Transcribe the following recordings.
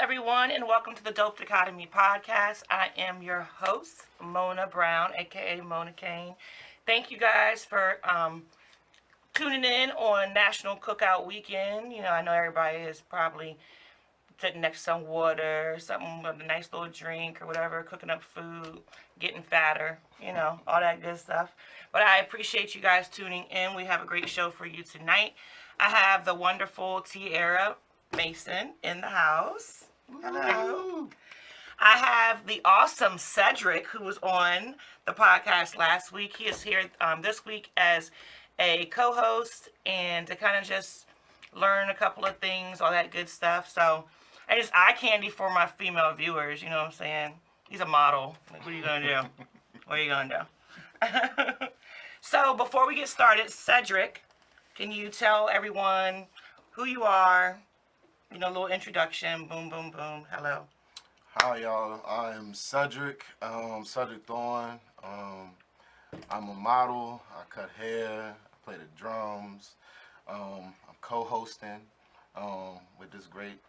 everyone, and welcome to the Dichotomy podcast. I am your host, Mona Brown, aka Mona Kane. Thank you guys for tuning in on National Cookout Weekend. I know everybody is probably sitting next to some water, something with a nice little drink or whatever, cooking up food, getting fatter, all that good stuff. But I appreciate you guys tuning in. We have a great show for you tonight. I have the wonderful Tiara Mason in the house. Hello. I have the awesome Cedric, who was on the podcast last week. He is here this week as a co-host and to kind of just learn a couple of things, all that good stuff. So I just eye candy for my female viewers, you know what I'm saying? He's a model. Like, what are you going to do? What are you going to do? So before we get started, Cedric, can you tell everyone who you are? A little introduction. Boom, boom, boom. Hello. Hi, y'all. I'm Cedric. Cedric Thorne. I'm a model. I cut hair. I play the drums. I'm co-hosting with this great,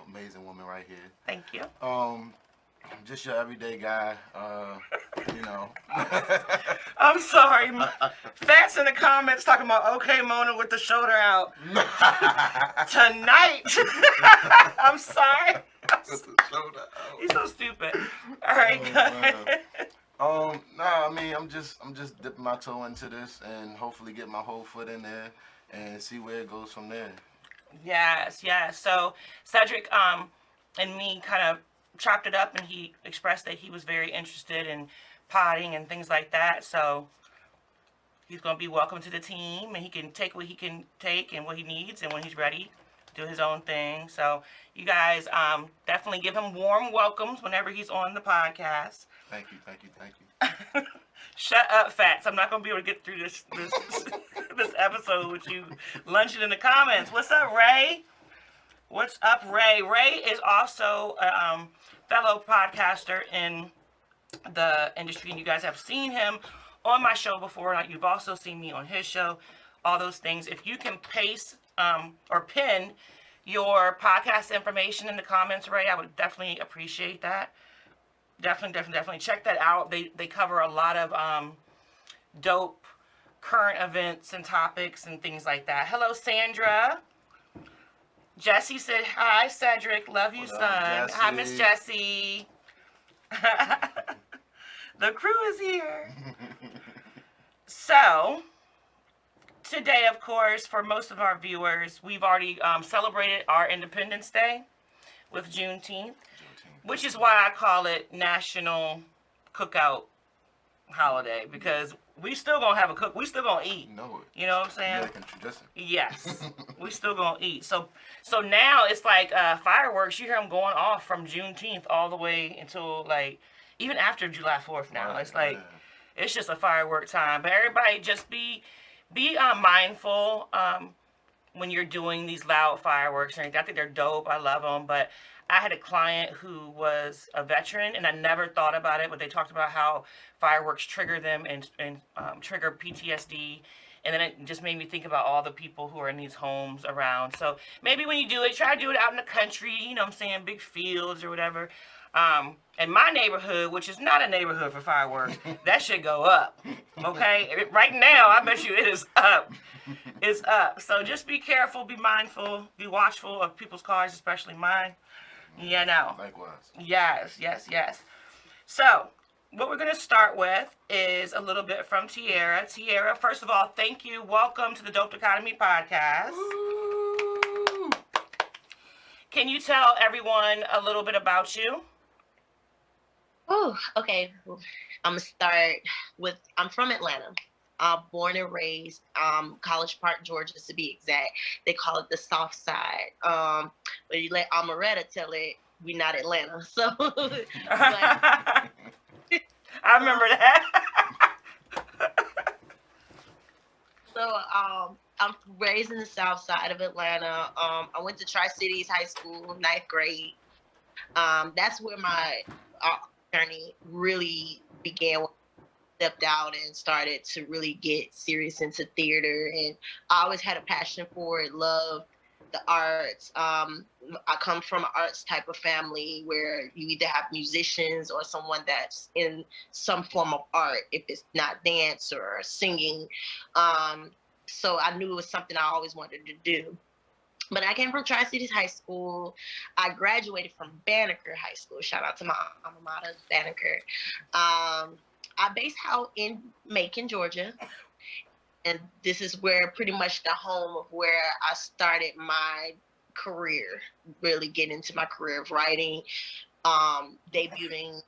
amazing woman right here. Thank you. I'm just your everyday guy. I'm sorry. Fats in the comments talking about okay Mona with the shoulder out. Tonight. I'm sorry. With the shoulder out. You're so stupid. All right. I'm just dipping my toe into this and hopefully get my whole foot in there and see where it goes from there. Yes. So Cedric and me kind of chopped it up, and he expressed that he was very interested in potting and things like that. So he's going to be welcome to the team, and he can take what he can take and what he needs, and when he's ready, do his own thing. So you guys definitely give him warm welcomes whenever he's on the podcast. Thank you. Shut up, Fats. I'm not going to be able to get through this this episode with you lunching in the comments. What's up, Ray? What's up, Ray? Ray is also a fellow podcaster in the industry, and you guys have seen him on my show before. You've also seen me on his show, all those things. If you can paste or pin your podcast information in the comments, Ray, I would definitely appreciate that. Definitely check that out. They cover a lot of dope current events and topics and things like that. Hello, Sandra. Jesse said, hi, Cedric. Love you, son. Hi, Miss Jessie. The crew is here. So, today, of course, for most of our viewers, we've already celebrated our Independence Day with Juneteenth, which is why I call it National Cookout Holiday, because we still gonna have a cook. We still gonna eat. No. You know what I'm saying? American tradition. Yes, we still gonna eat. So now it's like fireworks. You hear them going off from Juneteenth all the way until like even after July 4th. Now it's like it's just a firework time. But everybody just be mindful when you're doing these loud fireworks and everything. I think they're dope. I love them, but I had a client who was a veteran, and I never thought about it, but they talked about how fireworks trigger them and trigger PTSD. And then it just made me think about all the people who are in these homes around. So maybe when you do it, try to do it out in the country, you know what I'm saying, big fields or whatever. In my neighborhood, which is not a neighborhood for fireworks, that should go up, okay? Right now, I bet you it is up. It's up. So just be careful, be mindful, be watchful of people's cars, especially mine. Likewise. Yes. So, what we're going to start with is a little bit from Tiara. Tiara, first of all, thank you. Welcome to the Dope Dichotomy podcast. Woo! Can you tell everyone a little bit about you? Oh, okay. I'm going to start with, I'm from Atlanta. Born and raised, College Park, Georgia, to be exact. They call it the South Side. But you let Amaretta tell it, we not Atlanta. So, but, I remember that. so I'm raised in the South Side of Atlanta. I went to Tri-Cities High School, 9th grade. That's where my journey really began. Stepped out and started to really get serious into theater, and I always had a passion for it, loved the arts. I come from an arts type of family where you either have musicians or someone that's in some form of art, if it's not dance or singing. So I knew it was something I always wanted to do. But I came from Tri-Cities High School. I graduated from Banneker High School. Shout out to my alma mater, Banneker. I based out in Macon, Georgia. And this is where pretty much the home of where I started my career, really getting into my career of writing, debuting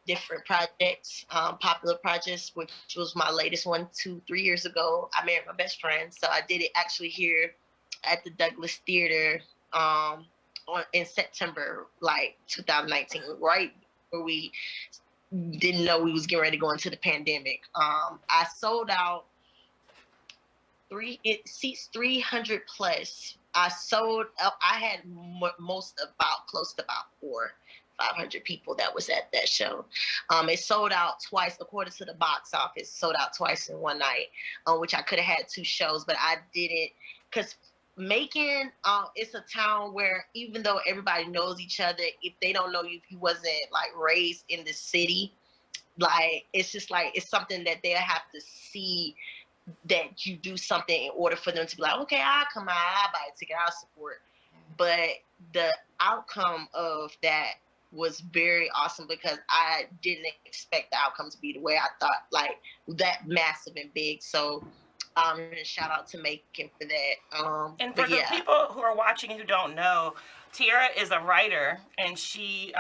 different projects, popular projects, which was my latest one 2-3 years ago. I married my best friend. So I did it actually here at the Douglas Theater in September, like 2019, right where we didn't know we was getting ready to go into the pandemic. I sold out it seats 300 plus. I sold up. I had most about close to about 500 people that was at that show. It sold out twice, according to the box office. Sold out twice in one night, which I could have had 2 shows, but I didn't because Macon, it's a town where even though everybody knows each other, if they don't know you, if you wasn't like raised in the city, like it's just like it's something that they'll have to see that you do something in order for them to be like, okay, I'll come out, I'll buy a ticket, I'll support. But the outcome of that was very awesome because I didn't expect the outcome to be the way I thought, like that massive and big. So shout out to Macon for that. And for But the yeah, people who are watching who don't know, Tiara is a writer, and she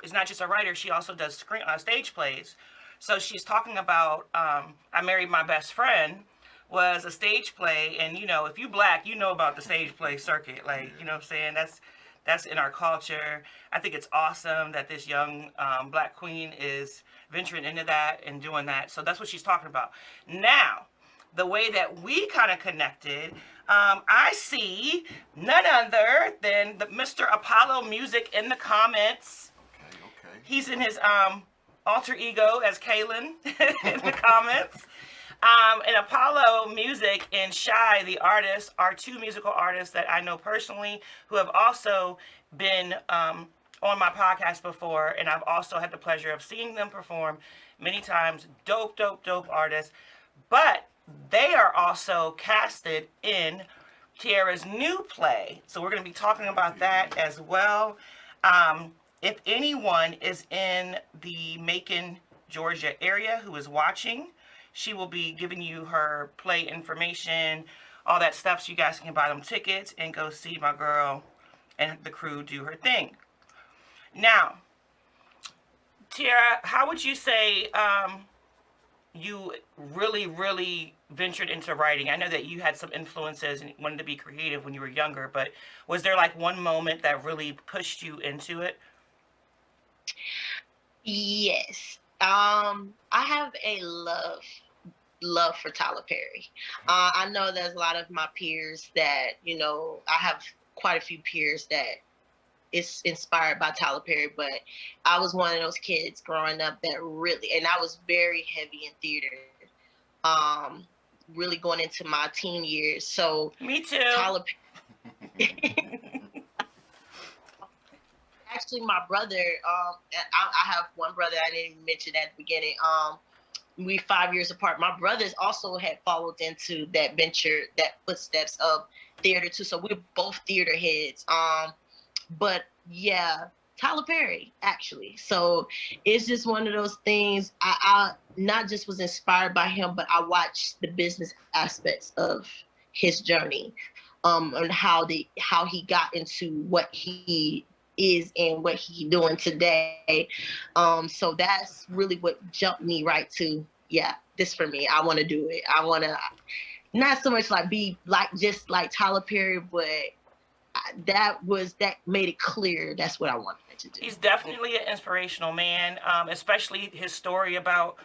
is not just a writer; she also does stage plays. So she's talking about "I Married My Best Friend" was a stage play, and you know, if you black, you know about the stage play circuit. Like, you know what I'm saying? That's in our culture. I think it's awesome that this young black queen is venturing into that and doing that. So that's what she's talking about. Now, the way that we kind of connected, I see none other than the Mr. Apollo Music in the comments. Okay. He's in his alter ego as Kalen in the comments. And Apollo Music and Shy, the artist, are 2 musical artists that I know personally who have also been on my podcast before, and I've also had the pleasure of seeing them perform many times. Dope, dope, dope artists. But they are also casted in Tiara's new play. So we're going to be talking about that as well. If anyone is in the Macon, Georgia area who is watching, she will be giving you her play information, all that stuff, so you guys can buy them tickets and go see my girl and the crew do her thing. Now, Tiara, how would you say you really, really ventured into writing? I know that you had some influences and wanted to be creative when you were younger, but was there like one moment that really pushed you into it? yes. I have a love for Tyler Perry. I know there's a lot of my peers that, I have quite a few peers that is inspired by Tyler Perry, but I was one of those kids growing up that really, and I was very heavy in theater, really going into my teen years. So Me too. Tyler actually my brother, I have one brother I didn't even mention at the beginning. We 5 years apart. My brothers also had followed into that venture, that footsteps of theater too. So we're both theater heads. But yeah, Tyler Perry actually. So it's just one of those things. I not just was inspired by him, but I watched the business aspects of his journey, and how he got into what he is and what he's doing today. So that's really what jumped me right to, yeah, this for me. I want to do it. I want to not so much like be like just like Tyler Perry, but that made it clear that's what I wanted to do. He's definitely an inspirational man, especially his story about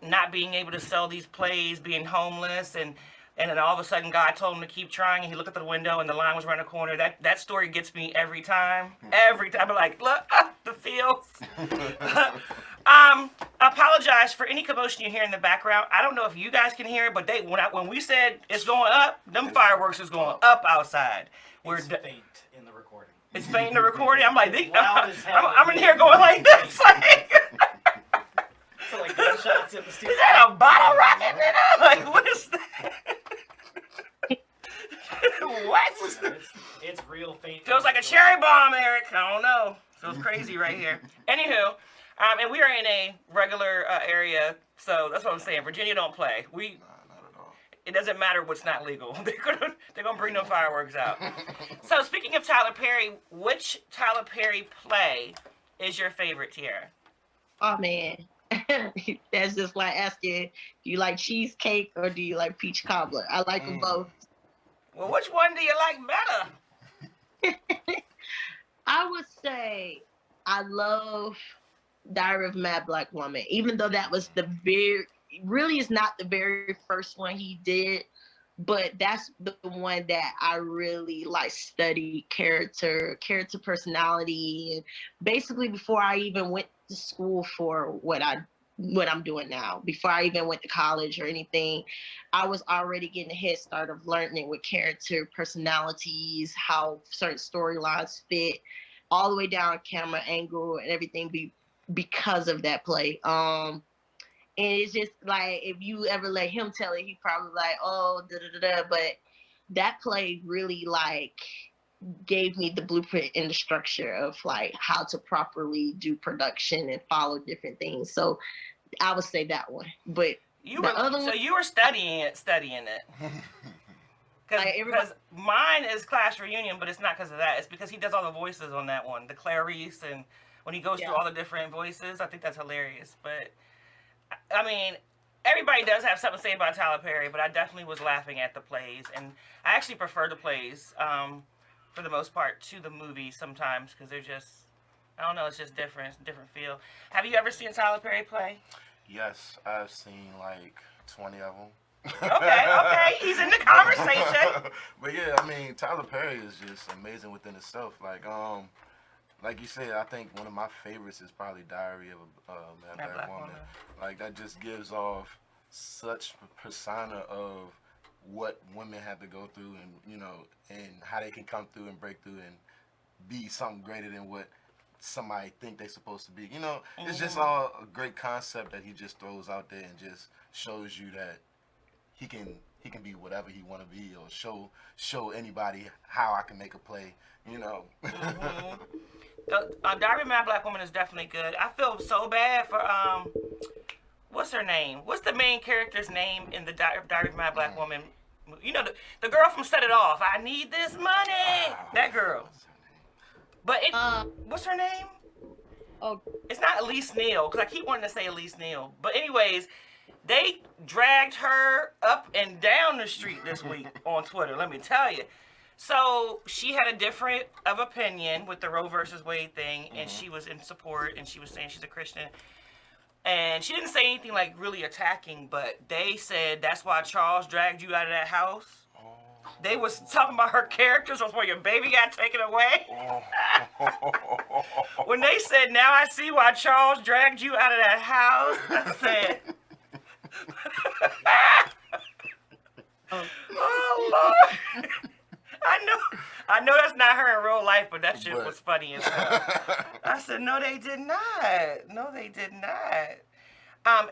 not being able to sell these plays, being homeless, and then all of a sudden God told him to keep trying, and he looked at the window and the line was around the corner. That story gets me every time. Every time I'm like, look, the fields. Apologize for any commotion you hear in the background. I don't know if you guys can hear it, but when we said it's going up, them fireworks is going up outside. It's faint in the recording. It's faint in the recording. I'm like, loud as hell. I'm in here going like this. So like gunshots in the studio. Is that a bottle rocket? Like, what is that? What? It's real faint. Feels like a cherry bomb, Eric. I don't know. Feels crazy right here. Anywho, and we are in a regular area, so that's what I'm saying. Virginia don't play. Nah, not at all. It doesn't matter what's not legal. They're gonna bring no fireworks out. So speaking of Tyler Perry, which Tyler Perry play is your favorite, Tiara? Oh man. That's just like asking, do you like cheesecake or do you like peach cobbler? I like them both. Well, which one do you like better? I would say I love Diary of a Mad Black Woman, even though that was really is not the very first one he did, but that's the one that I really like studied character personality, and basically before I even went to school for what I'm doing now. Before I even went to college or anything, I was already getting a head start of learning with character personalities, how certain storylines fit, all the way down camera angle and everything because of that play. And it's just like, if you ever let him tell it, he probably like, oh, da da da da. But that play really like gave me the blueprint and the structure of like how to properly do production and follow different things. So I would say that one. But you were studying it. Because mine is Clash Reunion, but it's not because of that. It's because he does all the voices on that one, the Clarice, and when he goes through all the different voices. I think that's hilarious. But I mean, everybody does have something to say about Tyler Perry, but I definitely was laughing at the plays, and I actually prefer the plays for the most part to the movies sometimes, because they're just, I don't know, it's just different. It's a different feel. Have you ever seen a Tyler Perry play? Yes, I've seen like 20 of them. Okay, he's in the conversation. But yeah, I mean, Tyler Perry is just amazing within itself. Like you said, I think one of my favorites is probably Diary of a Mad Black Woman. Like, that just gives off such persona of what women have to go through, and and how they can come through and break through and be something greater than what somebody think they're supposed to be. It's just all a great concept that he just throws out there and just shows you that he can be whatever he want to be, or show anybody how I can make a play. Diary of a Mad Black Woman is definitely good. I feel so bad for what's her name? What's the main character's name in the Diary of a Mad Black Woman? The girl from Set It Off. I need this money. That girl. But what's her name? Oh, it's not Elise Neal, because I keep wanting to say Elise Neal. But anyways, they dragged her up and down the street this week on Twitter. Let me tell you. So she had a different of opinion with the Roe versus Wade thing, and she was in support, and she was saying she's a Christian. And she didn't say anything like really attacking, but they said that's why Charles dragged you out of that house. They was talking about her characters before your baby got taken away. When they said, now I see why Charles dragged you out of that house, I said, oh, Lord. I know that's not her in real life, but that shit was funny as hell. I said, no, they did not. No, they did not.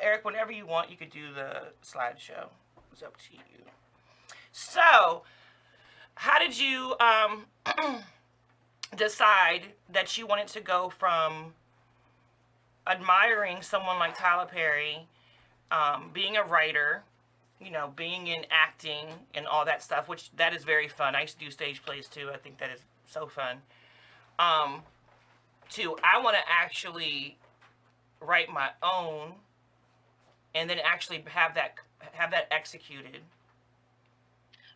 Eric, whenever you want, you could do the slideshow. It's up to you. So, how did you decide that you wanted to go from admiring someone like Tyler Perry, being a writer, being in acting and all that stuff, which that is very fun. I used to do stage plays too. I think that is so fun. To I want to actually write my own, and then actually have that executed.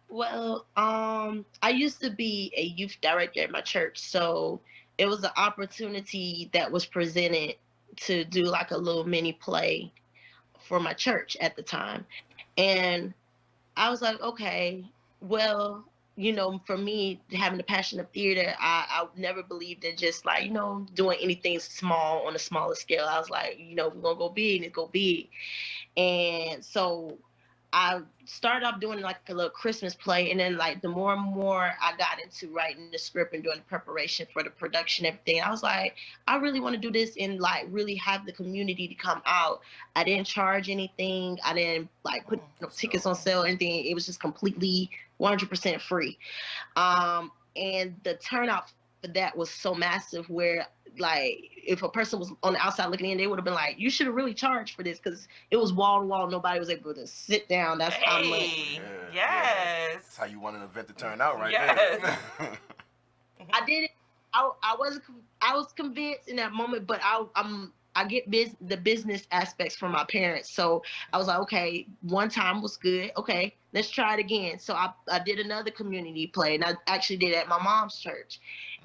Well, I used to be a youth director at my church, so it was an opportunity that was presented to do like a little mini play for my church at the time. And I was like, okay, well, for me, having the passion of theater, I never believed in just like, doing anything small on a smaller scale. I was like, we're gonna go big and go big. And so I started off doing like a little Christmas play, and then like the more and more I got into writing the script and doing the preparation for the production, everything, I was like, I really want to do this and like really have the community to come out. I didn't charge anything. I didn't like put no tickets on sale or anything. It was just completely 100% free. And the turnout for that was so massive where like if a person was on the outside looking in, they would have been like, you should have really charged for this, because it was wall to wall. Nobody was able to sit down. That's how much. Hey, Yeah. yes. That's how you want an event to turn out right Yes. there. I did it. I wasn't. I was convinced in that moment, but I get the business aspects from my parents. So I was like, okay, one time was good. Okay, let's try it again. So I did another community play, and I actually did it at my mom's church,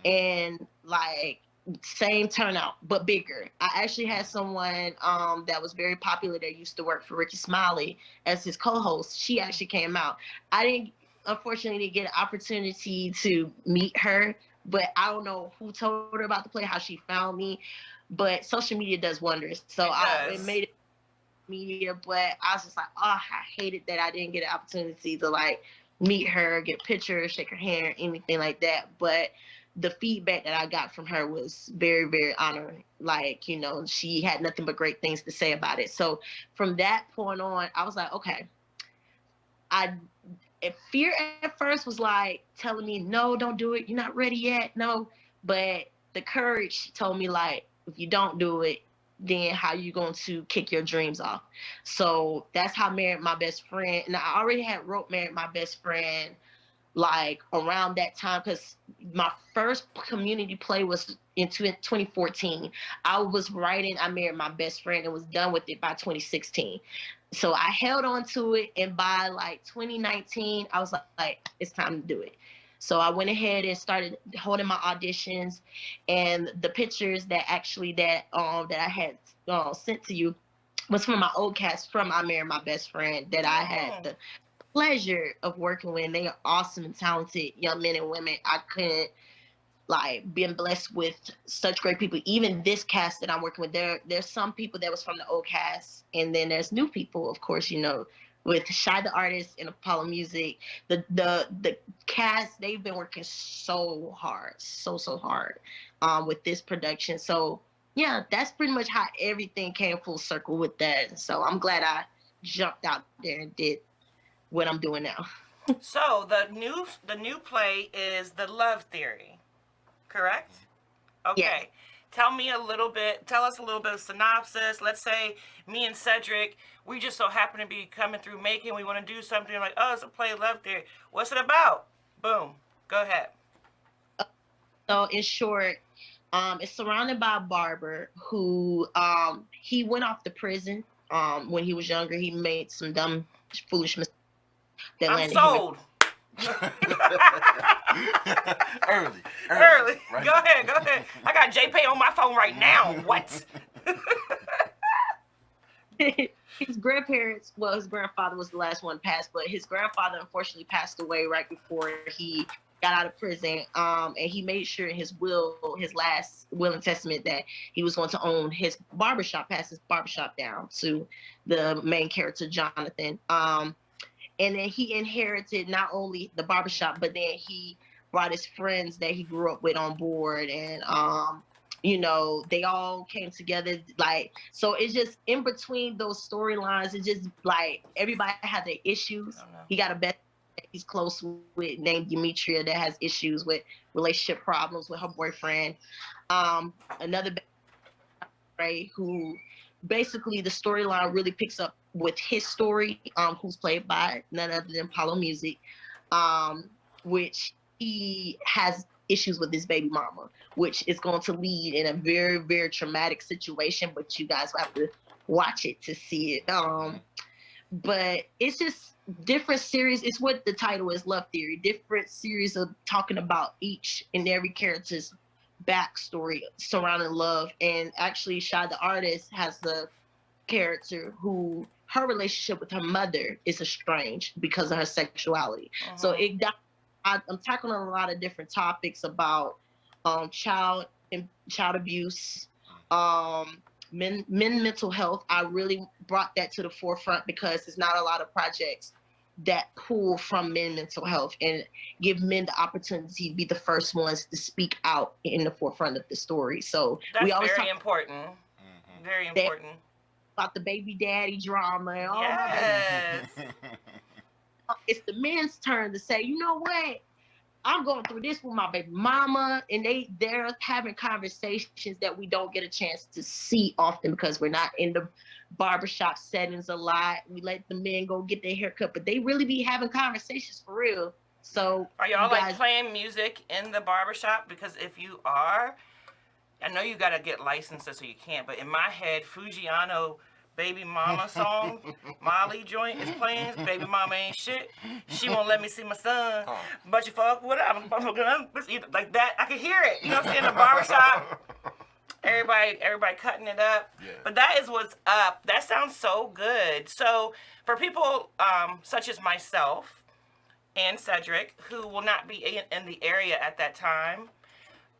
and like same turnout but bigger. I actually had someone that was very popular that used to work for Ricky Smiley as his co-host. She actually came out. I didn't unfortunately get an opportunity to meet her, but I don't know who told her about the play, how she found me. But social media does wonders. So it does. made it media, but I was just like, oh, I hated that I didn't get an opportunity to like meet her, get pictures, shake her hand, anything like that. But the feedback that I got from her was very, very honoring. Like, she had nothing but great things to say about it. So from that point on, I was like, okay, I fear at first was like telling me, no, don't do it. You're not ready yet. No. But the courage told me like, if you don't do it, then how you going to kick your dreams off? So that's how I married my best friend. And I already had wrote Married My Best Friend like around that time, because my first community play was in 2014. I was writing I Married My Best Friend and was done with it by 2016. So I held on to it, and by like 2019 I was like, it's time to do it. So I went ahead and started holding my auditions, and the pictures that I had sent to you was from my old cast from I Married My Best Friend that I had the pleasure of working with. They are awesome and talented young men and women. I couldn't like been blessed with such great people. Even this cast that I'm working with, there's some people that was from the old cast, and then there's new people, of course, with Shy the Artist and Apollo Music. The cast, they've been working so hard, so hard with this production. So yeah, that's pretty much how everything came full circle with that. So I'm glad I jumped out there and did what I'm doing now. So the new play is The Love Theory, correct? Yes. Okay. Tell us a little bit of synopsis. Let's say me and Cedric, we just so happen to be coming through Macon. We want to do something like, oh, it's a play, Love Theory. What's it about? Boom. Go ahead. So in short, it's surrounded by a barber who he went off to prison when he was younger. He made some dumb, foolish mistakes that I'm landed him in. sold. Early. Early. Right. Go ahead. I got JPay on my phone right now. What? His grandparents, well, his grandfather was the last one passed, but his grandfather unfortunately passed away right before he got out of prison. And he made sure in his last will and testament, that he was going to own his barbershop, pass his barbershop down to the main character, Jonathan. And then he inherited not only the barbershop, but then he brought his friends that he grew up with on board. And they all came together. Like, so it's just in between those storylines, it's just like everybody had their issues. Oh, no. He got a best that he's close with named Demetria that has issues with relationship problems with her boyfriend. Another Ray, who basically the storyline really picks up with his story, who's played by none other than Paulo Music, which he has issues with his baby mama, which is going to lead in a very, very traumatic situation, but you guys will have to watch it to see it. But it's just different series. It's what the title is, Love Theory. Different series of talking about each and every character's backstory surrounding love. And actually, Shy the Artist has a character who her relationship with her mother is estranged because of her sexuality. So it I'm tackling a lot of different topics about child abuse, men mental health. I really brought that to the forefront because there's not a lot of projects that pull from men mental health and give men the opportunity to be the first ones to speak out in the forefront of the story. So That's we always very talk important. Very important. about the baby daddy drama and all my baby. Yes. It's the men's turn to say, you know what? I'm going through this with my baby mama, and they're having conversations that we don't get a chance to see often because we're not in the barbershop settings a lot. We let the men go get their haircut, but they really be having conversations for real. So Are y'all you like guys, playing music in the barbershop? Because if you are, I know you gotta get licenses so you can't, but in my head, Fujiano Baby Mama song, Molly joint is playing. Baby Mama ain't shit. She won't let me see my son. But you fuck with her. Like that. I can hear it. You know what I'm saying? In the barbershop. Everybody cutting it up. Yeah. But that is what's up. That sounds so good. So for people such as myself and Cedric, who will not be in the area at that time,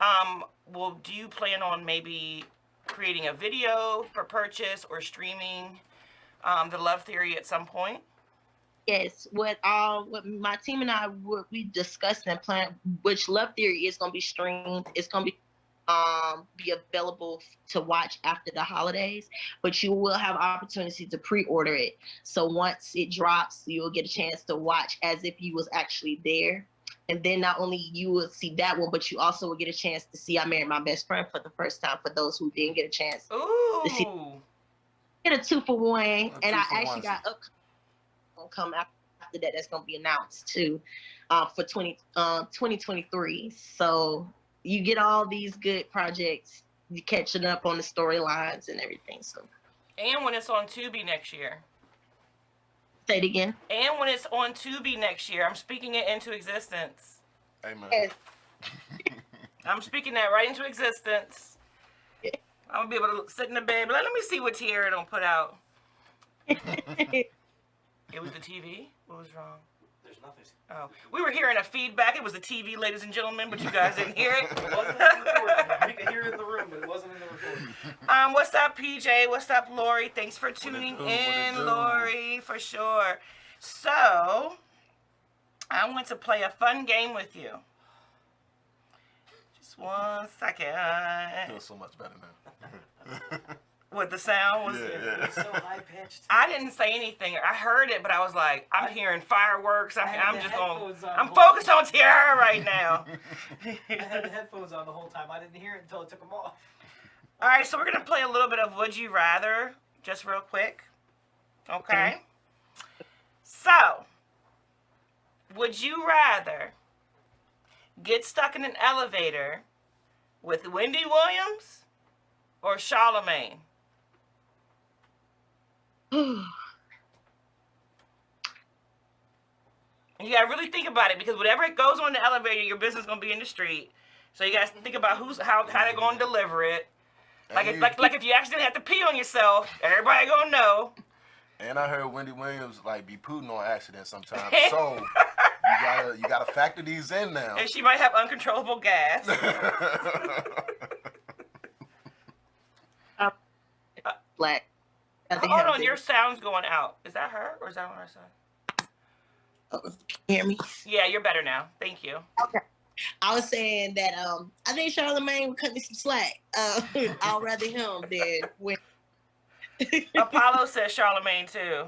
do you plan on maybe creating a video for purchase or streaming the Love Theory at some point? yes, what my team and I we discussed and planned, which Love Theory is going to be streamed. It's going to be available to watch after the holidays, but you will have opportunity to pre-order it. So once it drops, you'll get a chance to watch as if you was actually there. And then not only you will see that one, but you also will get a chance to see I Married My Best Friend for the first time for those who didn't get a chance Ooh. to see. Get a 2-for-1, and I actually got come after that. That's going to be announced too for 2023. So you get all these good projects, you catching up on the storylines and everything. So, and when it's on Tubi next year. Say it again. And when it's on Tubi next year, I'm speaking it into existence. Amen. Yes. I'm speaking that right into existence. Yeah. I'm gonna be able to sit in the bed, but let me see what Tiara don't put out. It was the TV? What was wrong? There's nothing. Oh, we were hearing a feedback. It was the TV, ladies and gentlemen, but you guys didn't hear it. It wasn't in the recording. We could hear it in the room, but it wasn't in the recording. What's up, PJ? What's up, Lori? Thanks for tuning do? in, Lori, for sure. So, I want to play a fun game with you. Just 1 second. I feel so much better now. What the sound was? Yeah. It was so high pitched. I didn't say anything. I heard it, but I was like, I'm hearing fireworks. I'm focused on Tiara right now. I had the headphones on the whole time. I didn't hear it until I took them off. All right, so we're going to play a little bit of Would You Rather, just real quick. Okay? So, would you rather get stuck in an elevator with Wendy Williams or Charlemagne? And you gotta really think about it because whatever it goes on in the elevator, your business gonna be in the street. So you gotta think about how they're gonna deliver it. Like if you accidentally have to pee on yourself, everybody gonna know. And I heard Wendy Williams be pooting on accident sometimes. So you gotta factor these in now. And she might have uncontrollable gas. Black. Hold on, your sound's going out. Is that her or is that on our side? Can you hear me? Yeah, you're better now. Thank you. Okay. I was saying that I think Charlemagne would cut me some slack. I'd rather him than when. Apollo says Charlemagne too.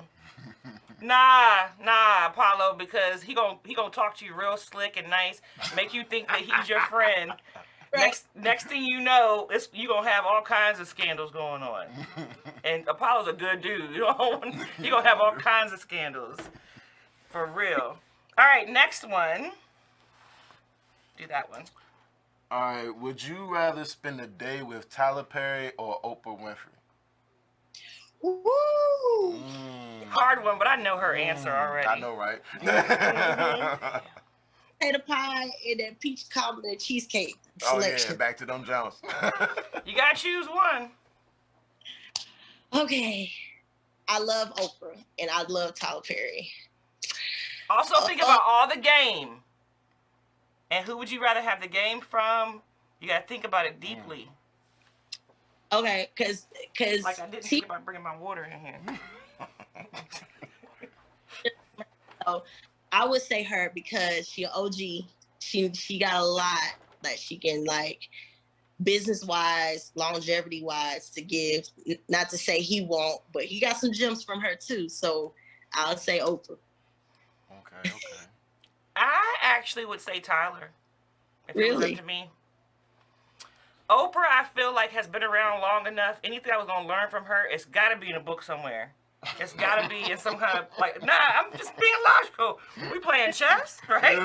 Nah, Apollo, because he gonna talk to you real slick and nice, make you think that he's your friend. Right. Next thing you know, you gonna have all kinds of scandals going on. And Apollo's a good dude. You gonna have all kinds of scandals, for real. All right, next one. Do that one. All right. Would you rather spend a day with Tyler Perry or Oprah Winfrey? Woo! Hard one, but I know her answer already. I know, right? Potato pie and that peach cobbler cheesecake Oh selection. yeah, back to them Jones. You gotta choose one. Okay. I love Oprah and I love Tyler Perry. Also, think about all the game. And who would you rather have the game from? You gotta think about it deeply. Okay, cause Like I didn't think about bringing my water in here. so I would say her because she OG. She got a lot that she can like business wise, longevity wise to give. Not to say he won't, but he got some gems from her too. So I'll say Oprah. Okay. I actually would say Tyler. If it was Really? up to me. Oprah, I feel like, has been around long enough. Anything I was gonna learn from her, it's gotta be in a book somewhere. It's gotta be in some kind of like. Nah, I'm just being logical. We playing chess, right?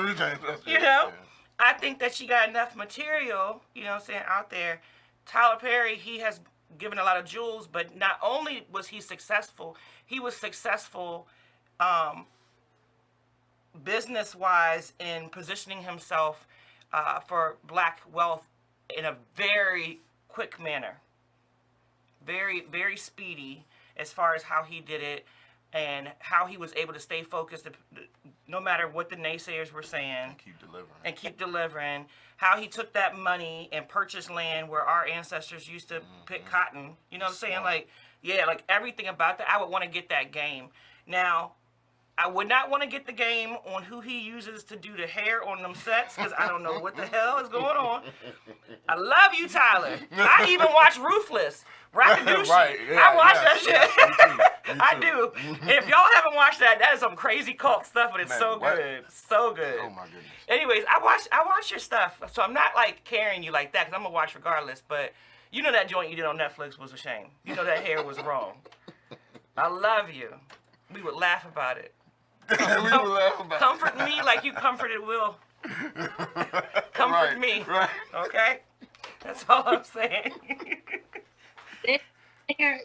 You know, I think that she got enough material. You know, what I'm saying out there. Tyler Perry, he has given a lot of jewels, but not only was he successful, he was successful business-wise in positioning himself for black wealth in a very quick manner, very, very speedy as far as how he did it and how he was able to stay focused no matter what the naysayers were saying. Keep delivering. How he took that money and purchased land where our ancestors used to pick cotton. You know what I'm saying? Like, yeah, like everything about that. I would want to get that game. Now, I would not want to get the game on who he uses to do the hair on them sets because I don't know what the hell is going on. I love you, Tyler. I even watch Ruthless. Rockadushi. Right, yeah, I watch yeah, that shit. Me too. I do. And if y'all haven't watched that, that is some crazy cult stuff, but it's Man, so what? good. So good. Oh my goodness. Anyways, I watch your stuff. So I'm not like carrying you like that because I'm going to watch regardless. But you know that joint you did on Netflix was a shame. You know that hair was wrong. I love you. We would laugh about it. Comfort me like you comforted Will. Comfort me. Right. Okay? That's all I'm saying.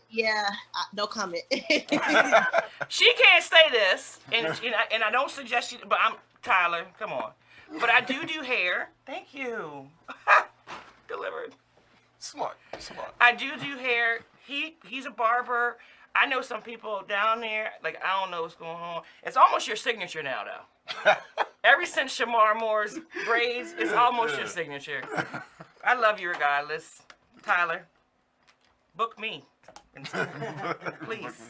Yeah, no comment. She can't say this, and I don't suggest you, but I'm Tyler, come on. But I do hair. Thank you. Delivered. Smart. I do hair. He's a barber. I know some people down there, like, I don't know what's going on. It's almost your signature now, though. Ever since Shamar Moore's braids, it's almost your signature. I love you regardless. Tyler, book me. Please.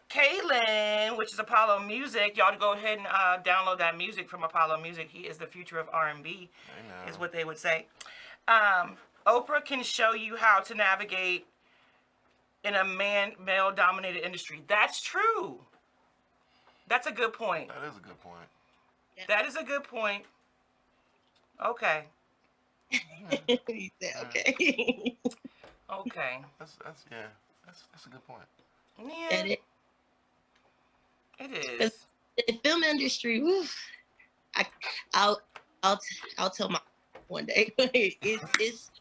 Kaylin, which is Apollo Music. Y'all go ahead and download that music from Apollo Music. He is the future of R&B, is what they would say. Oprah can show you how to navigate in a male-dominated industry. That's true. That's a good point. That is a good point. Yeah. That is a good point. Okay. He said, okay. Okay. That's a good point. Yeah. It is. The film industry, woof, I'll tell my one day. it's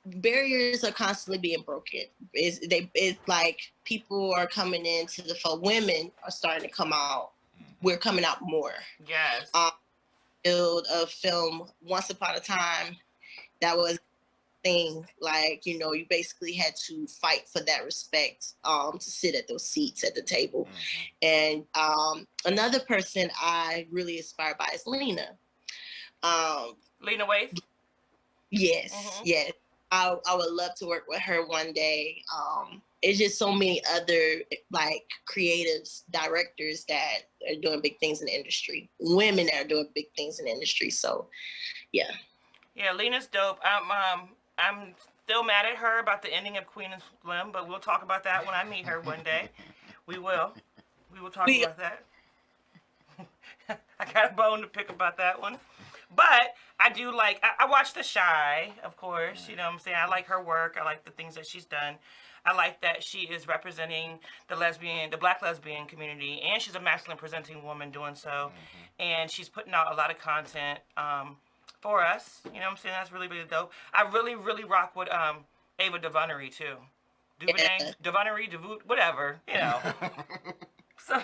barriers are constantly being broken. It's like people are coming into the field. Women are starting to come out. We're coming out more. Yes. Field of film. Once upon a time, that was a thing. Like, you know, you basically had to fight for that respect to sit at those seats at the table. And another person I really aspire by is Lena. Lena Waithe? Yes, yes. I would love to work with her one day. It's just so many other like creatives, directors that are doing big things in the industry. Women that are doing big things in the industry. So, yeah. Yeah, Lena's dope. I'm still mad at her about the ending of Queen and Slim, but we'll talk about that when I meet her one day. We will. We will talk about that. I got a bone to pick about that one. But I do like, I watch The Shy, of course, you know what I'm saying? I like her work. I like the things that she's done. I like that she is representing the black lesbian community, and she's a masculine presenting woman doing so. And she's putting out a lot of content for us. You know what I'm saying? That's really, really dope. I really, really rock with Ava DuVernay, too. DuVernay, whatever, you know. So...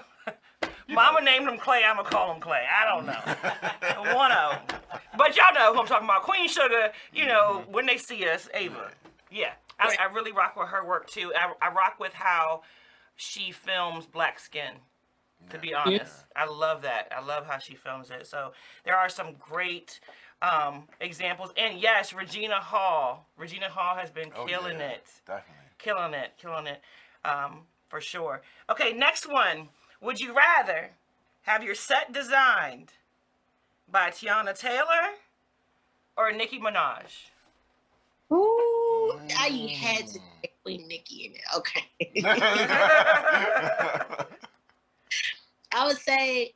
Mama named him Clay, I'm going to call him Clay. I don't know. One of them. But y'all know who I'm talking about. Queen Sugar, you know, when they see us, Ava. Yeah. I really rock with her work, too. I rock with how she films black skin. To Yeah. be honest, I love that. I love how she films it. So there are some great examples. And yes, Regina Hall. Regina Hall has been Oh, killing yeah, it. definitely. Killing it, for sure. Okay, next one. Would you rather have your set designed by Tiana Taylor or Nicki Minaj? Ooh, I had to Mm. include Nikki in it. Okay. Yeah. I would say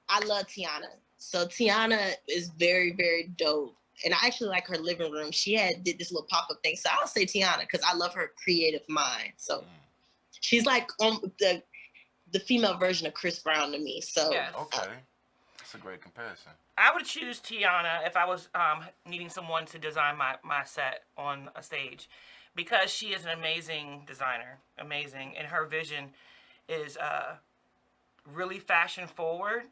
I love Tiana. So Tiana is very, very dope. And I actually like her living room. She did this little pop-up thing. So I'll say Tiana because I love her creative mind. So she's like the female version of Chris Brown to me. So Yes. Okay, that's a great comparison. I would choose Tiana if I was needing someone to design my set on a stage, because she is an amazing designer, amazing, and her vision is really fashion forward.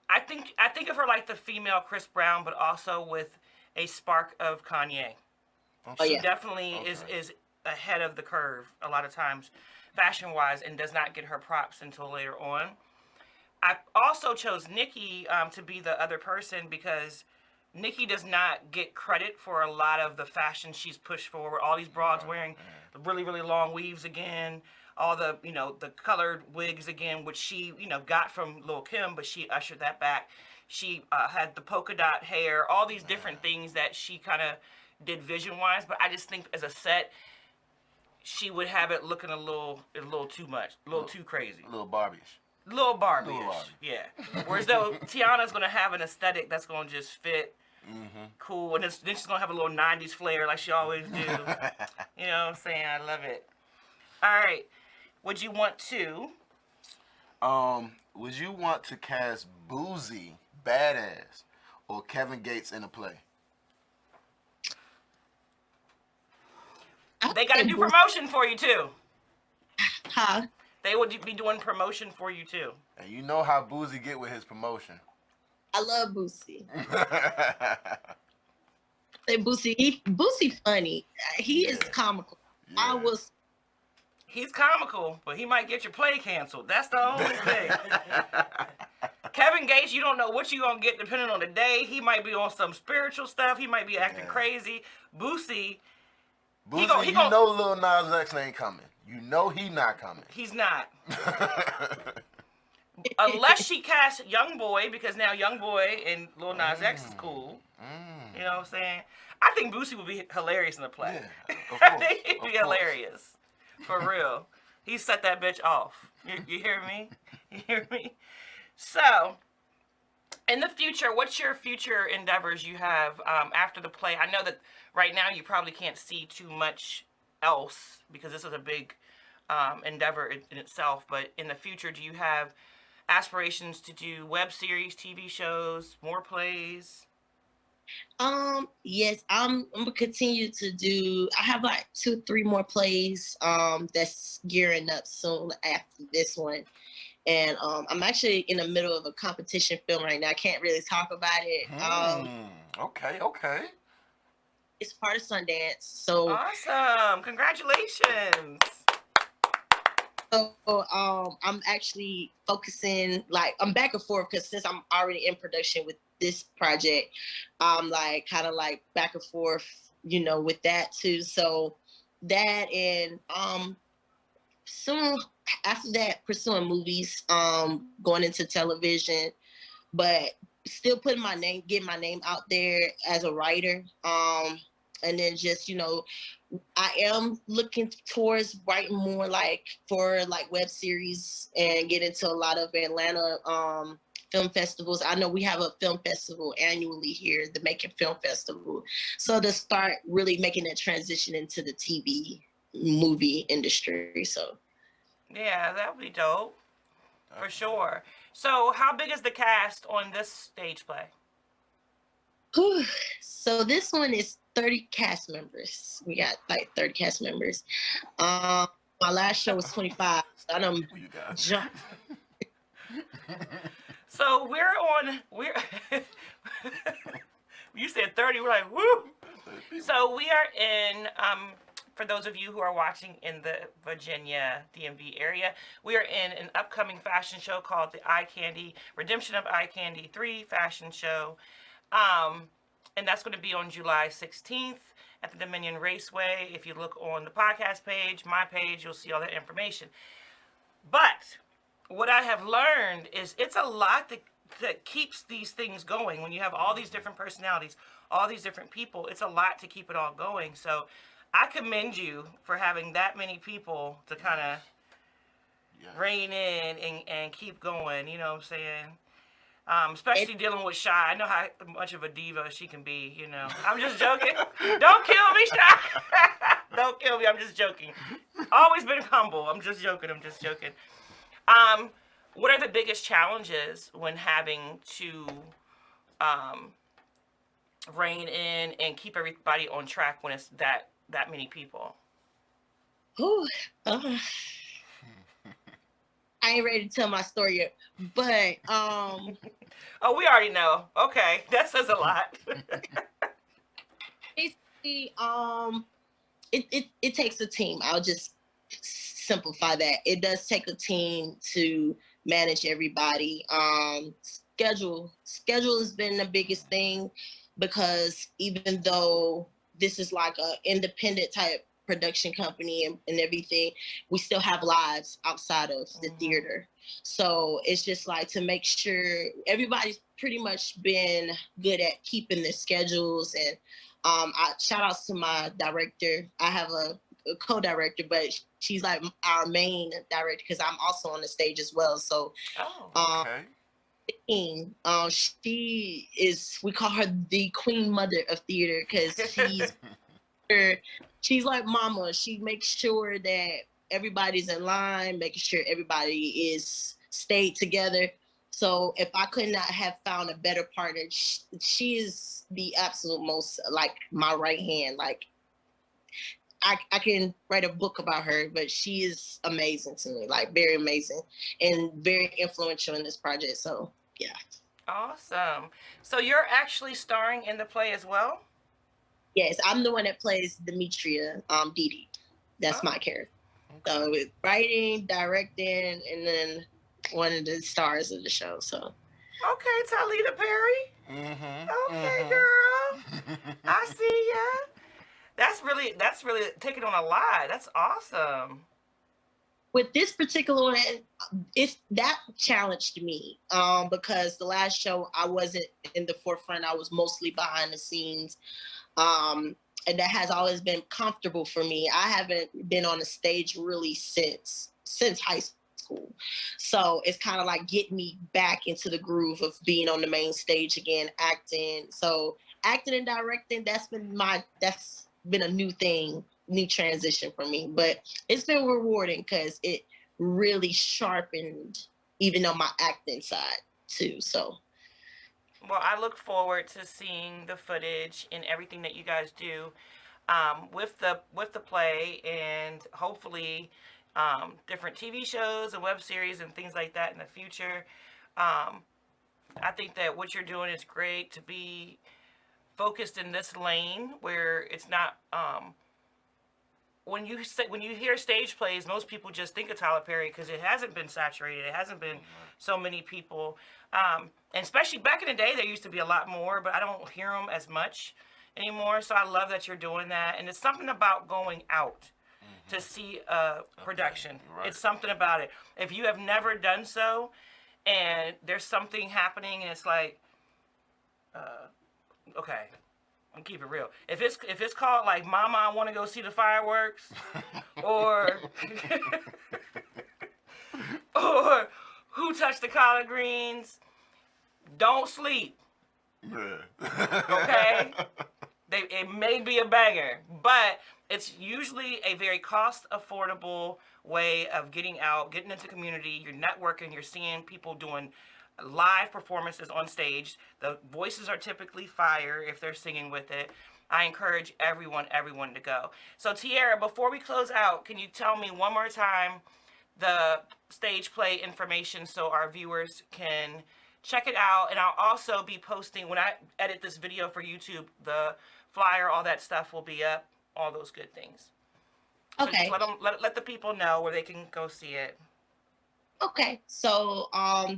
I think of her like the female Chris Brown, but also with a spark of Kanye. oh She Okay. yeah. definitely Okay. is ahead of the curve a lot of times, fashion wise, and does not get her props until later on. I also chose Nikki to be the other person because Nikki does not get credit for a lot of the fashion she's pushed forward. All these broads Right. wearing really, really long weaves again. All the, the colored wigs again, which she, got from Lil Kim, but she ushered that back. She had the polka dot hair, all these different things that she kind of did vision wise. But I just think as a set, she would have it looking a little too much, a little too crazy. Little Barbie-ish. Little Barbie-ish, Little Barbie. yeah. Whereas though Tiana's gonna have an aesthetic that's gonna just fit cool, and then she's gonna have a little '90s flair like she always do. You know what I'm saying? I love it. All right, would you want to? Would you want to cast Boozy Badass or Kevin Gates in a play? They gotta do promotion for you too. Huh? They would be doing promotion for you too. And you know how Boozy get with his promotion. I love Boosie. Say Boosie funny. He is Yeah. comical. Yeah. He's comical, but he might get your play canceled. That's the only thing. Kevin Gates, you don't know what you're going to get depending on the day. He might be on some spiritual stuff. He might be acting crazy. Boosie, Boozy, you know Lil Nas X ain't coming. You know he not coming. he's not. Unless she casts Young Boy, because now Young Boy and Lil Nas X is cool. You know what I'm saying? I think Boosie would be hilarious in the play. Yeah, of I course, think he'd be of course. hilarious. For real. He set that bitch off. You hear me? You hear me? So, in the future, what's your future endeavors you have after the play? I know that right now you probably can't see too much else because this is a big endeavor in itself. But in the future, do you have aspirations to do web series, TV shows, more plays? Yes, I'm gonna continue to do. I have like 2, 3 more plays that's gearing up soon after this one. And I'm actually in the middle of a competition film right now. I can't really talk about it. Okay. It's part of Sundance. So Awesome. Congratulations. I'm actually focusing, like, I'm back and forth because since I'm already in production with this project, I'm like kind of like back and forth, with that too. So that, and soon after that, pursuing movies, going into television, but still getting my name out there as a writer. And then just, I am looking towards writing more for web series and get into a lot of Atlanta film festivals. I know we have a film festival annually here, the Macon Film Festival. So to start really making that transition into the TV movie industry. So Yeah, that would be dope. For sure. So, how big is the cast on this stage play? So this one is 30 cast members. We got like 30 cast members. My last show was 25. So I don't You got it. jump. So we're you said 30, we're like, woo! So we are in for those of you who are watching in the Virginia DMV area, we are in an upcoming fashion show called the Eye Candy Redemption of Eye Candy 3 fashion show. And that's going to be on July 16th at the Dominion Raceway. If you look on the podcast page, my page, you'll see all that information. But what I have learned is it's a lot that keeps these things going. When you have all these different personalities, all these different people, it's a lot to keep it all going. So I commend you for having that many people to kind of rein in and keep going, you know what I'm saying? Especially dealing with Shy. I know how much of a diva she can be, you know. I'm just joking. Don't kill me, Shy. Don't kill me. I'm just joking. Always been humble. I'm just joking. What are the biggest challenges when having to rein in and keep everybody on track when it's that many people? Ooh, I ain't ready to tell my story yet, but Oh, we already know. Okay, that says a lot. basically, it takes a team. I'll just simplify that. It does take a team to manage everybody. Schedule has been the biggest thing, because even though this is like a independent type production company and everything, we still have lives outside of the theater. So it's just like to make sure everybody's pretty much been good at keeping their schedules. And I shout outs to my director. I have a co-director, but she's like our main director because I'm also on the stage as well. So Okay. she is, we call her the queen mother of theater, because she's like mama. She makes sure that everybody's in line, making sure everybody is stayed together. So if I could not have found a better partner, she is the absolute most, like, my right hand. Like, I can write a book about her, but she is amazing to me, like very amazing and very influential in this project. So yeah. Awesome. So you're actually starring in the play as well? Yes, I'm the one that plays Demetria, Dee. That's my character. So with writing, directing, and then one of the stars of the show. So Okay, Talita Perry. Okay, girl. I see ya. That's really taking on a lot. That's awesome. with this particular one, that challenged me, because the last show I wasn't in the forefront. I was mostly behind the scenes. And that has always been comfortable for me. I haven't been on the stage really since high school. So it's kind of like getting me back into the groove of being on the main stage again, acting. So acting and directing, that's been a new transition for me. But it's been rewarding because it really sharpened even on my acting side too. So Well, I look forward to seeing the footage and everything that you guys do with the play, and hopefully different TV shows and web series and things like that in the future. I think that what you're doing is great to be focused in this lane where it's not. When you hear stage plays, most people just think of Tyler Perry because it hasn't been saturated. It hasn't been so many people, and especially back in the day, there used to be a lot more, but I don't hear them as much anymore. So I love that you're doing that, and it's something about going out to see a production. Right. It's something about it. If you have never done so, and there's something happening, and it's like, okay. I'm keep it real. If it's called like Mama, I want to go see the fireworks, or or Who Touched the Collard Greens, don't sleep. Okay, it may be a banger, but it's usually a very cost affordable way of getting out, getting into community. You're networking. You're seeing people doing live performances on stage. The voices are typically fire if they're singing with it. I encourage everyone to go. So Tiara, before we close out, can you tell me one more time the stage play information so our viewers can check it out? And I'll also be posting, when I edit this video for YouTube, the flyer, all that stuff will be up, all those good things. So just Okay. let the people know where they can go see it. Okay. So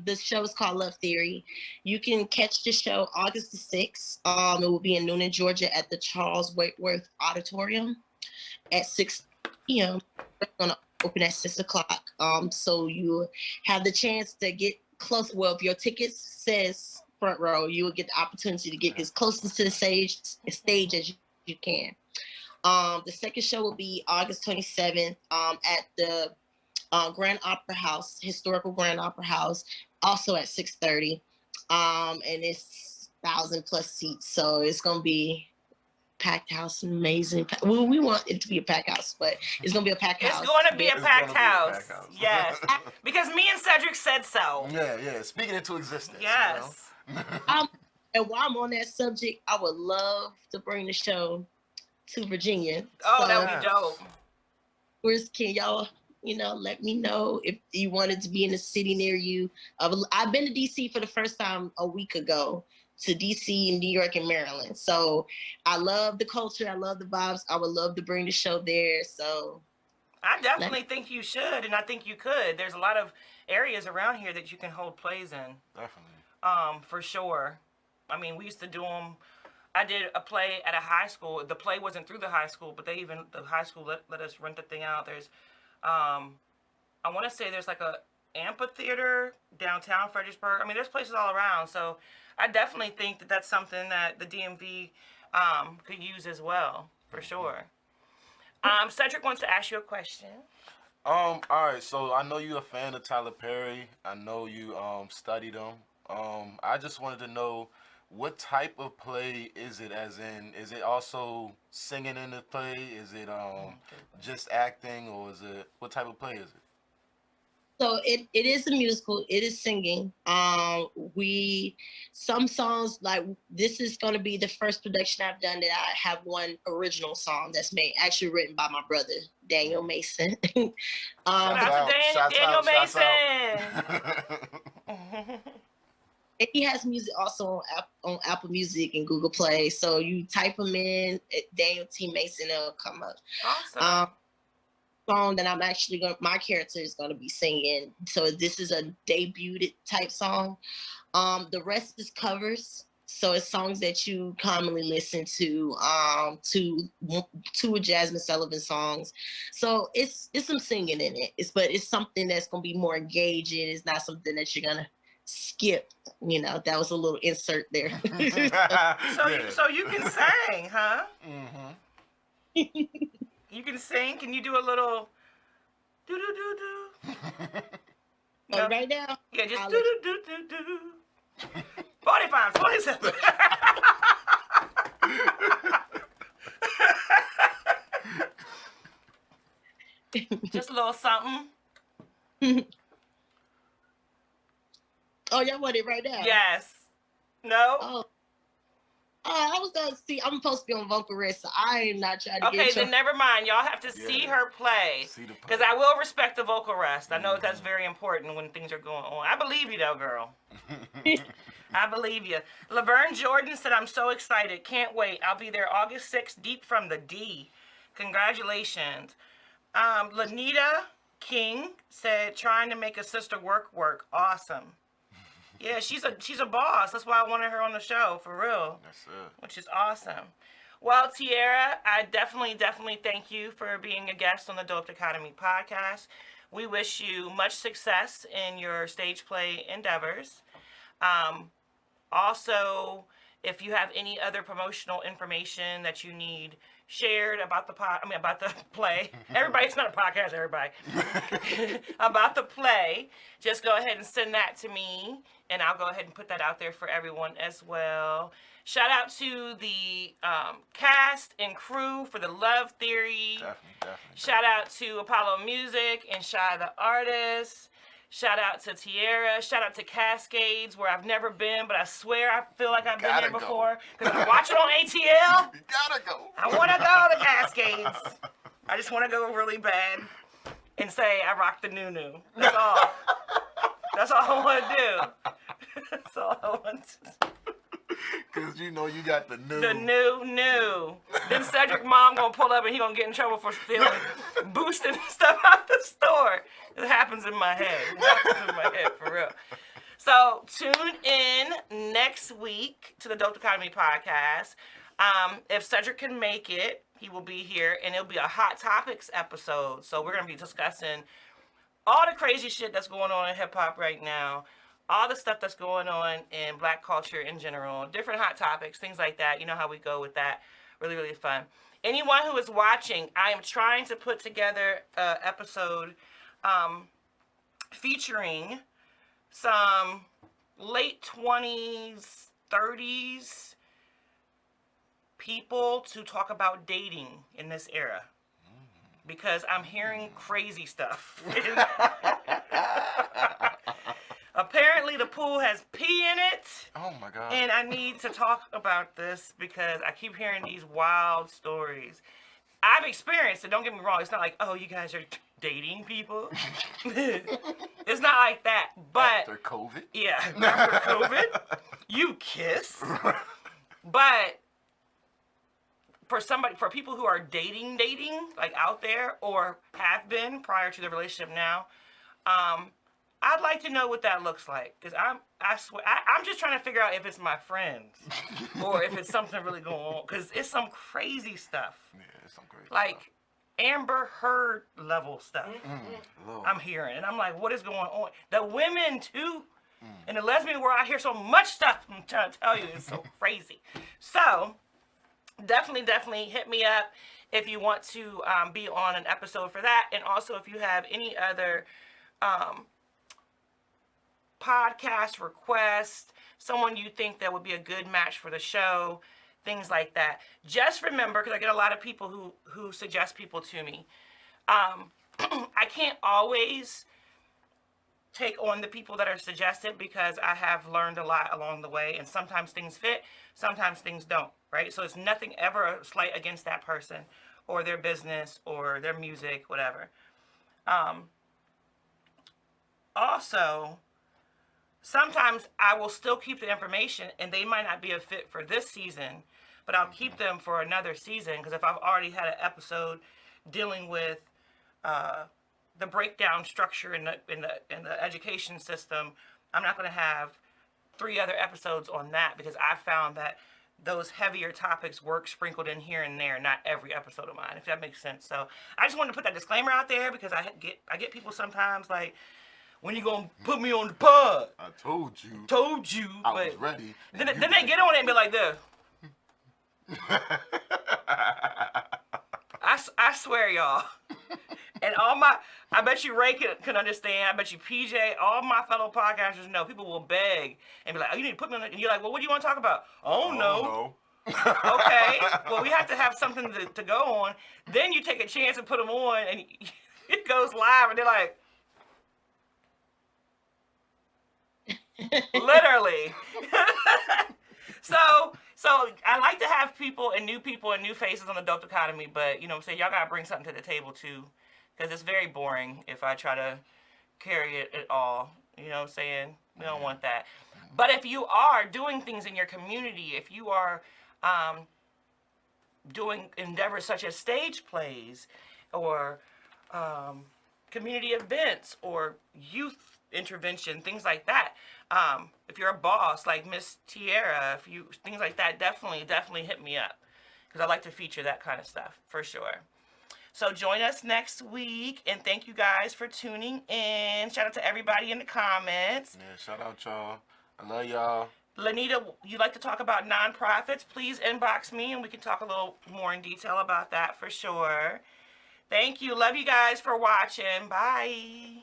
the show is called Love Theory. You can catch the show August the 6th. It will be in Noonan, Georgia at the Charles Wakeworth Auditorium at 6 p.m. We're gonna open at 6 o'clock. So you have the chance to get close. Well, if your ticket says front row, you will get the opportunity to get as close to the stage as you can. The second show will be August 27th at the Grand Opera House, historical Grand Opera House, also at 6:30. And it's 1,000+ seats, so it's gonna be packed house, amazing. Well, we want it to be a packed house, but it's gonna be a packed house. It's going to be a It's packed gonna be a house. packed house. Yes, because me and Cedric said so. Yeah. Speaking into existence. Yes. You know? And while I'm on that subject, I would love to bring the show to Virginia. Oh, So, that would be dope. can y'all, let me know if you wanted to be in a city near you. I've been to DC for the first time a week ago, to DC, New York, and Maryland. So I love the culture. I love the vibes. I would love to bring the show there. So I definitely think you should, and I think you could. There's a lot of areas around here that you can hold plays in. Definitely. For sure. I mean, we used to do them. I did a play at a high school. The play wasn't through the high school, but the high school let us rent the thing out. There's, I want to say there's like a amphitheater downtown Fredericksburg. I mean, there's places all around. So I definitely think that that's something that the DMV could use as well, for sure. Cedric wants to ask you a question. All right. So I know you're a fan of Tyler Perry. I know you studied him. I just wanted to know, what type of play is it? As in, is it also singing in the play? Is it just acting, or is it, what type of play is it? So it is a musical. It is singing. Some songs, like, this is going to be the first production I've done that I have one original song that's actually written by my brother Daniel Mason. Shout out to Daniel Mason. And he has music also on Apple Music and Google Play. So you type him in, Daniel T. Mason, it'll come up. Awesome. Song that my character is going to be singing. So this is a debuted type song. The rest is covers. So it's songs that you commonly listen to Jasmine Sullivan songs. So it's some singing in it. But it's something that's going to be more engaging. It's not something that you're going to skip. That was a little insert there. So you can sing, huh? Mm-hmm. You can sing. Can you do a little do do do do? No? Right now? Yeah, just do do do do do. 45, 47. Just a little something. Oh, y'all want it right now? Yes. No? Oh. I was gonna see. I'm supposed to be on vocal rest, so I am not trying to Okay, get. then never mind. Y'all have to see her play. Because I will respect the vocal rest. I know that's very important when things are going on. I believe you, though, girl. I believe you. Laverne Jordan said, "I'm so excited. Can't wait. I'll be there August 6th, deep from the D. Congratulations." Lanita King said, "Trying to make a sister work. Awesome." Yeah, she's a boss. That's why I wanted her on the show, for real. That's it. Which is awesome. Well, Tiara, I definitely thank you for being a guest on the Dichotomy podcast. We wish you much success in your stage play endeavors. Also, if you have any other promotional information that you need shared about about the play. Everybody, it's not a podcast, everybody. About the play, just go ahead and send that to me, and I'll go ahead and put that out there for everyone as well. Shout out to the cast and crew for the Love Theory. Definitely. Shout out to Apollo Music and Shy the Artist. Shout out to Tiara. Shout out to Cascades, where I've never been, but I swear I feel like I've been there before. Because I watch it on ATL. You gotta go. I want to go to Cascades. I just want to go really bad and say I rock the Nunu. That's all. That's all I want to do. That's all I want to do. Cause you know you got the new. The new. Then Cedric mom gonna pull up and he gonna get in trouble for stealing, boosting stuff out the store. It happens in my head. It happens in my head, for real. So tune in next week to the Dope Dichotomy podcast. If Cedric can make it, he will be here, and it'll be a Hot Topics episode. So we're gonna be discussing all the crazy shit that's going on in hip hop right now, all the stuff that's going on in Black culture in general, different hot topics, things like that. You know how we go with that. Really, really fun. Anyone who is watching, I am trying to put together an episode featuring some late 20s, 30s people to talk about dating in this era. Because I'm hearing crazy stuff. Apparently the pool has pee in it. Oh my God. And I need to talk about this because I keep hearing these wild stories. I've experienced it, don't get me wrong. It's not like, oh, you guys are dating people. It's not like that. But After COVID? yeah, after COVID, you kiss. But for people who are dating, like out there, or have been prior to the relationship now, I'd like to know what that looks like, because I'm just trying to figure out if it's my friends or if it's something really going on, because it's some crazy stuff. Yeah, it's some crazy Like stuff. Amber Heard level stuff. Lord. I'm hearing, and I'm like, what is going on? The women too, and the lesbian world. I hear so much stuff. I'm trying to tell you, it's so crazy. So definitely hit me up if you want to be on an episode for that, and also if you have any other podcast requests, someone you think that would be a good match for the show, things like that. Just remember, because I get a lot of people who suggest people to me, I can't always take on the people that are suggested, because I have learned a lot along the way, and sometimes things fit, sometimes things don't, right? So it's nothing ever a slight against that person or their business or their music, whatever. Also, sometimes I will still keep the information, and they might not be a fit for this season, but I'll keep them for another season, because if I've already had an episode dealing with the breakdown structure in the education system, I'm not going to have 3 other episodes on that, because I found that those heavier topics work sprinkled in here and there, not every episode of mine, if that makes sense. So I just wanted to put that disclaimer out there, because I get people sometimes like, when you gonna put me on the pod? I told you. I was ready. Then they get on it and be like this. I swear, y'all. And I bet you Ray can understand. I bet you PJ, all my fellow podcasters know. People will beg and be like, oh, you need to put me on it. And you're like, well, what do you want to talk about? Oh, no. Okay. Well, we have to have something to go on. Then you take a chance and put them on, and it goes live, and they're like, literally. So I like to have people and new faces on the Dope Dichotomy, but you know what I'm saying, y'all gotta bring something to the table too, because it's very boring if I try to carry it at all. You know what I'm saying? We don't want that. But if you are doing things in your community, if you are doing endeavors such as stage plays or community events or youth intervention, things like that. If you're a boss like Miss Tiara, things like that, definitely hit me up, because I like to feature that kind of stuff for sure. So join us next week, and thank you guys for tuning in. Shout out to everybody in the comments. Yeah, shout out y'all. I love y'all. Lanita, you like to talk about nonprofits? Please inbox me, and we can talk a little more in detail about that for sure. Thank you. Love you guys for watching. Bye.